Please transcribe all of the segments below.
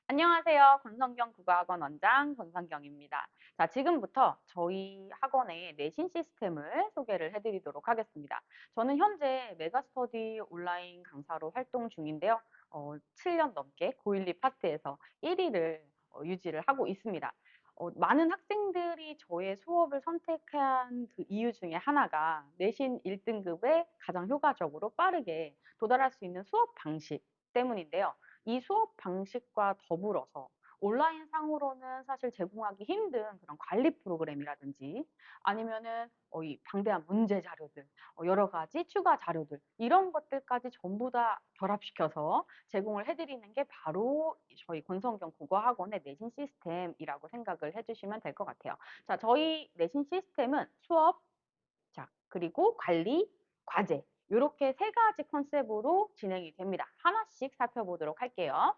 안녕하세요. 권성경 국어학원 원장 권성경입니다. 자, 지금부터 저희 학원의 내신 시스템을 소개를 해드리도록 하겠습니다. 저는 현재 메가스터디 온라인 강사로 활동 중인데요. 7년 넘게 고일리 파트에서 1위를 유지를 하고 있습니다. 많은 학생들이 저의 수업을 선택한 그 이유 중에 하나가 내신 1등급에 가장 효과적으로 빠르게 도달할 수 있는 수업 방식 때문인데요. 이 수업 방식과 더불어서 온라인 상으로는 사실 제공하기 힘든 그런 관리 프로그램이라든지 아니면은 이 방대한 문제 자료들, 여러 가지 추가 자료들 이런 것들까지 전부 다 결합시켜서 제공을 해드리는 게 바로 저희 권성경 국어학원의 내신 시스템이라고 생각을 해주시면 될 것 같아요. 자, 저희 내신 시스템은 수업, 자, 그리고 관리, 과제 요렇게 세 가지 컨셉으로 진행이 됩니다. 하나씩 살펴보도록 할게요.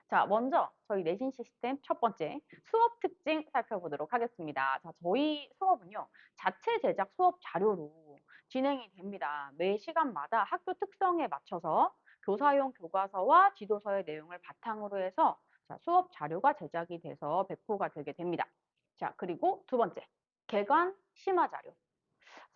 자, 먼저 저희 내신 시스템 첫 번째 수업 특징 살펴보도록 하겠습니다. 자, 저희 수업은요. 자체 제작 수업 자료로 진행이 됩니다. 매 시간마다 학교 특성에 맞춰서 교사용 교과서와 지도서의 내용을 바탕으로 해서 자, 수업 자료가 제작이 돼서 배포가 되게 됩니다. 자, 그리고 두 번째 개관 심화 자료.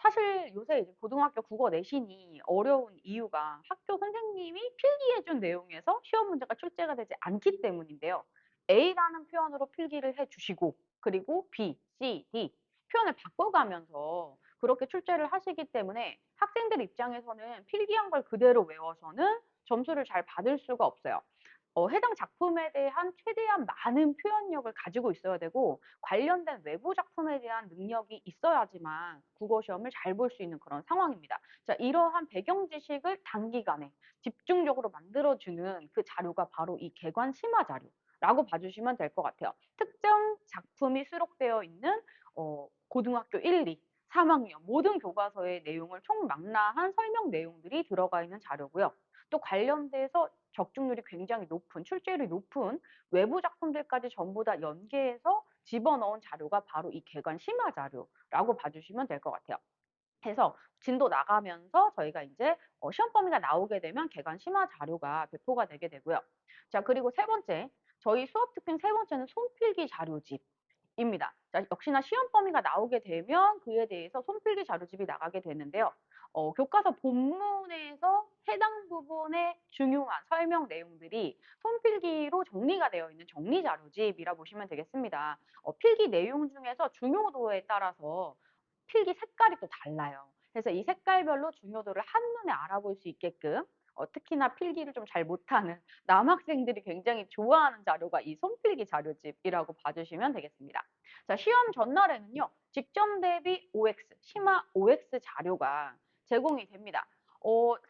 사실 요새 이제 고등학교 국어 내신이 어려운 이유가 학교 선생님이 필기해 준 내용에서 시험 문제가 출제가 되지 않기 때문인데요. A라는 표현으로 필기를 해 주시고 그리고 B, C, D 표현을 바꿔가면서 그렇게 출제를 하시기 때문에 학생들 입장에서는 필기한 걸 그대로 외워서는 점수를 잘 받을 수가 없어요. 해당 작품에 대한 최대한 많은 표현력을 가지고 있어야 되고 관련된 외부 작품에 대한 능력이 있어야지만 국어 시험을 잘 볼 수 있는 그런 상황입니다. 자, 이러한 배경 지식을 단기간에 집중적으로 만들어주는 그 자료가 바로 이 개관 심화 자료라고 봐주시면 될 것 같아요. 특정 작품이 수록되어 있는 고등학교 1, 2, 3학년 모든 교과서의 내용을 총망라한 설명 내용들이 들어가 있는 자료고요. 또 관련돼서 적중률이 굉장히 높은, 출제율이 높은 외부 작품들까지 전부 다 연계해서 집어넣은 자료가 바로 이 개관 심화 자료라고 봐주시면 될 것 같아요. 해서 진도 나가면서 저희가 이제 시험 범위가 나오게 되면 개관 심화 자료가 배포가 되게 되고요. 자, 그리고 세 번째, 저희 수업 특징 세 번째는 손필기 자료집. 입니다. 자, 역시나 시험 범위가 나오게 되면 그에 대해서 손필기 자료집이 나가게 되는데요. 교과서 본문에서 해당 부분의 중요한 설명 내용들이 손필기로 정리가 되어 있는 정리 자료집이라 보시면 되겠습니다. 필기 내용 중에서 중요도에 따라서 필기 색깔이 또 달라요. 그래서 이 색깔별로 중요도를 한눈에 알아볼 수 있게끔 특히나 필기를 좀 잘 못하는 남학생들이 굉장히 좋아하는 자료가 이 손필기 자료집이라고 봐주시면 되겠습니다. 자, 시험 전날에는요, 직전 대비 OX, 심화 OX 자료가 제공이 됩니다.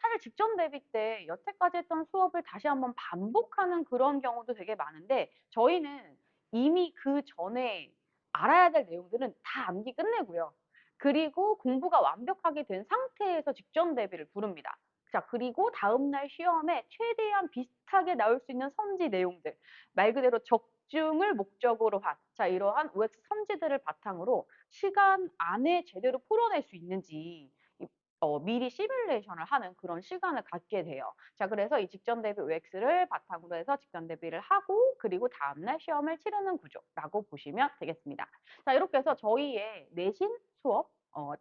사실 직전 대비 때 여태까지 했던 수업을 다시 한번 반복하는 그런 경우도 되게 많은데, 저희는 이미 그 전에 알아야 될 내용들은 다 암기 끝내고요. 그리고 공부가 완벽하게 된 상태에서 직전 대비를 부릅니다. 자, 그리고 다음날 시험에 최대한 비슷하게 나올 수 있는 선지 내용들, 말 그대로 적중을 목적으로 한, 자, 이러한 OX 선지들을 바탕으로 시간 안에 제대로 풀어낼 수 있는지 미리 시뮬레이션을 하는 그런 시간을 갖게 돼요. 자, 그래서 이 직전 대비 OX를 바탕으로 해서 직전 대비를 하고 그리고 다음날 시험을 치르는 구조라고 보시면 되겠습니다. 자, 이렇게 해서 저희의 내신 수업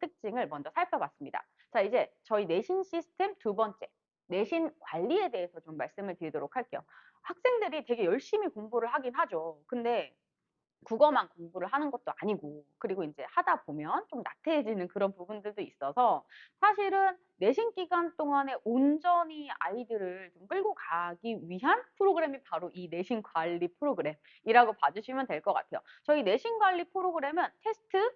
특징을 먼저 살펴봤습니다. 자, 이제 저희 내신 시스템 두 번째, 내신 관리에 대해서 좀 말씀을 드리도록 할게요. 학생들이 되게 열심히 공부를 하긴 하죠. 근데 국어만 공부를 하는 것도 아니고 그리고 이제 하다 보면 좀 나태해지는 그런 부분들도 있어서 사실은 내신 기간 동안에 온전히 아이들을 좀 끌고 가기 위한 프로그램이 바로 이 내신 관리 프로그램이라고 봐주시면 될 것 같아요. 저희 내신 관리 프로그램은 테스트,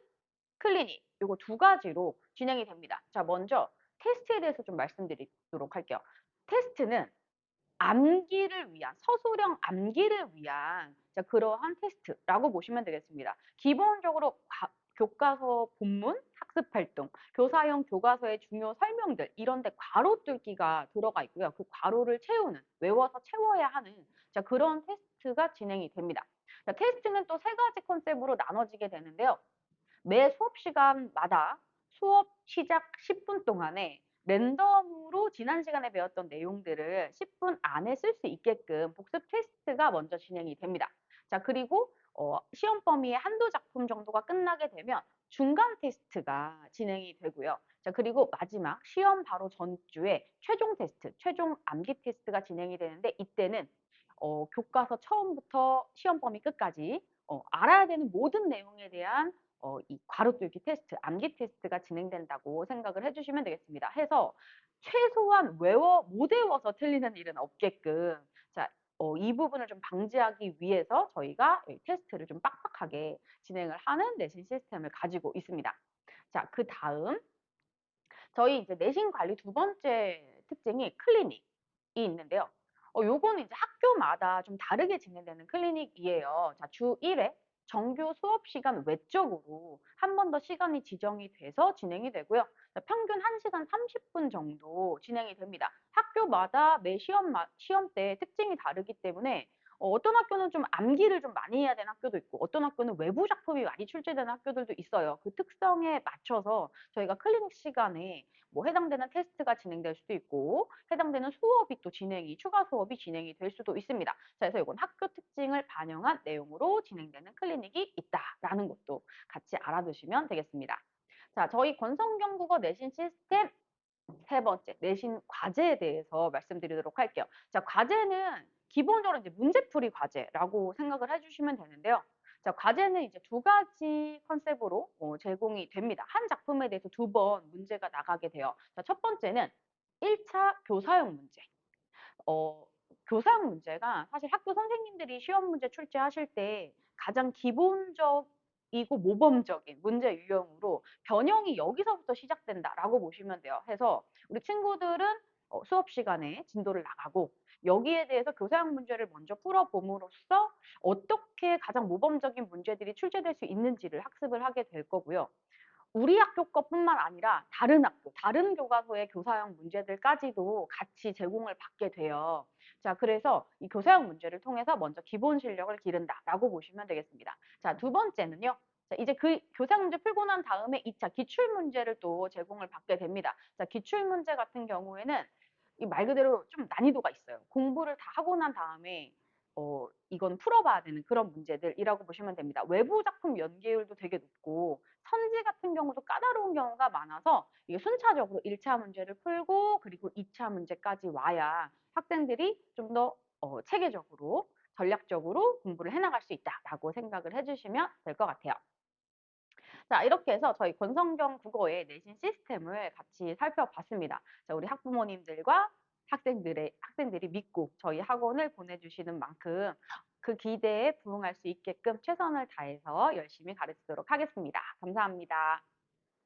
클리닉 요거 두 가지로 진행이 됩니다. 자, 먼저 테스트에 대해서 좀 말씀드리도록 할게요. 테스트는 암기를 위한 서술형 암기를 위한 자, 그러한 테스트라고 보시면 되겠습니다. 기본적으로 교과서 본문 학습 활동, 교사용 교과서의 중요 설명들 이런 데 괄호 뚫기가 들어가 있고요. 그 괄호를 채우는, 외워서 채워야 하는 자, 그런 테스트가 진행이 됩니다. 자, 테스트는 또 세 가지 컨셉으로 나눠지게 되는데요. 매 수업 시간마다 수업 시작 10분 동안에 랜덤으로 지난 시간에 배웠던 내용들을 10분 안에 쓸 수 있게끔 복습 테스트가 먼저 진행이 됩니다. 자, 그리고 시험 범위의 한두 작품 정도가 끝나게 되면 중간 테스트가 진행이 되고요. 자, 그리고 마지막 시험 바로 전주에 최종 테스트, 최종 암기 테스트가 진행이 되는데 이때는 교과서 처음부터 시험 범위 끝까지 알아야 되는 모든 내용에 대한 이 괄호 뚫기 테스트, 암기 테스트가 진행된다고 생각을 해주시면 되겠습니다. 해서 최소한 못 외워서 틀리는 일은 없게끔 자, 이 부분을 좀 방지하기 위해서 저희가 이 테스트를 좀 빡빡하게 진행을 하는 내신 시스템을 가지고 있습니다. 자, 그 다음 저희 이제 내신 관리 두 번째 특징이 클리닉이 있는데요. 요거는 이제 학교마다 좀 다르게 진행되는 클리닉이에요. 자, 주 1회 정규 수업 시간 외적으로 한 번 더 시간이 지정이 돼서 진행이 되고요. 자, 평균 1시간 30분 정도 진행이 됩니다. 학교마다 매 시험 때 특징이 다르기 때문에 어떤 학교는 좀 암기를 좀 많이 해야 되는 학교도 있고 어떤 학교는 외부 작품이 많이 출제되는 학교들도 있어요. 그 특성에 맞춰서 저희가 클리닉 시간에 뭐 해당되는 테스트가 진행될 수도 있고 해당되는 수업이 또 추가 수업이 진행이 될 수도 있습니다. 자, 그래서 이건 학교 특징을 반영한 내용으로 진행되는 클리닉이 있다라는 것도 같이 알아두시면 되겠습니다. 자, 저희 권성경국어 내신 시스템 세 번째, 내신 과제에 대해서 말씀드리도록 할게요. 자, 과제는 기본적으로 이제 문제풀이 과제라고 생각을 해주시면 되는데요. 자, 과제는 이제 두 가지 컨셉으로 제공이 됩니다. 한 작품에 대해서 두 번 문제가 나가게 돼요. 자, 첫 번째는 1차 교사용 문제. 어, 교사용 문제가 사실 학교 선생님들이 시험 문제 출제하실 때 가장 기본적이고 모범적인 문제 유형으로 변형이 여기서부터 시작된다라고 보시면 돼요. 해서 우리 친구들은 수업 시간에 진도를 나가고 여기에 대해서 교사용 문제를 먼저 풀어봄으로써 어떻게 가장 모범적인 문제들이 출제될 수 있는지를 학습을 하게 될 거고요. 우리 학교 것뿐만 아니라 다른 학교, 다른 교과서의 교사형 문제들까지도 같이 제공을 받게 돼요. 자, 그래서 이 교사형 문제를 통해서 먼저 기본 실력을 기른다라고 보시면 되겠습니다. 자, 두 번째는요. 자, 이제 그 교사형 문제 풀고 난 다음에 2차 기출 문제를 또 제공을 받게 됩니다. 자, 기출 문제 같은 경우에는 이 말 그대로 좀 난이도가 있어요. 공부를 다 하고 난 다음에 이건 풀어봐야 되는 그런 문제들이라고 보시면 됩니다. 외부 작품 연계율도 되게 높고 선지 같은 경우도 까다로운 경우가 많아서 이게 순차적으로 1차 문제를 풀고 그리고 2차 문제까지 와야 학생들이 좀 더 체계적으로 전략적으로 공부를 해나갈 수 있다라고 생각을 해주시면 될 것 같아요. 자, 이렇게 해서 저희 권성경 국어의 내신 시스템을 같이 살펴봤습니다. 자, 우리 학부모님들과 학생들이 믿고 저희 학원을 보내주시는 만큼 그 기대에 부응할 수 있게끔 최선을 다해서 열심히 가르치도록 하겠습니다. 감사합니다.